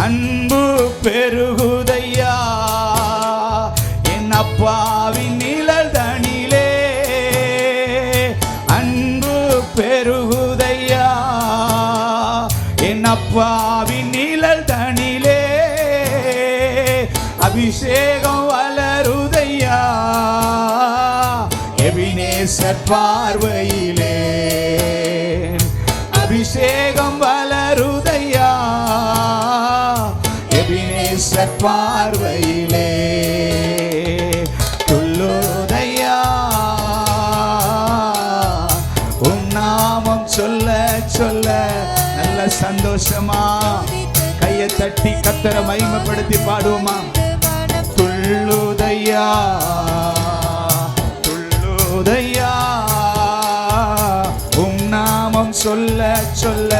அன்பு பெருகுதையா என் அப்பாவின் நிழல் தனிலே. அன்பு பெருகுதையா என் அப்பாவின் நிழல் தனிலே. அபிஷேகம் வளருதையா எபினேசர் பார்வையிலே. அபிஷேகம் வளருதையா எபினேசர் பார்வையிலே. துள்ளுதையா உன் நாமம் சொல்ல சொல்ல. நல்ல சந்தோஷமா கையை தட்டி கர்த்தரை மகிமைப்படுத்தி பாடுவோமா? துள்ளுதையா துள்ளுதையா உன் நாமம் சொல்ல சொல்ல.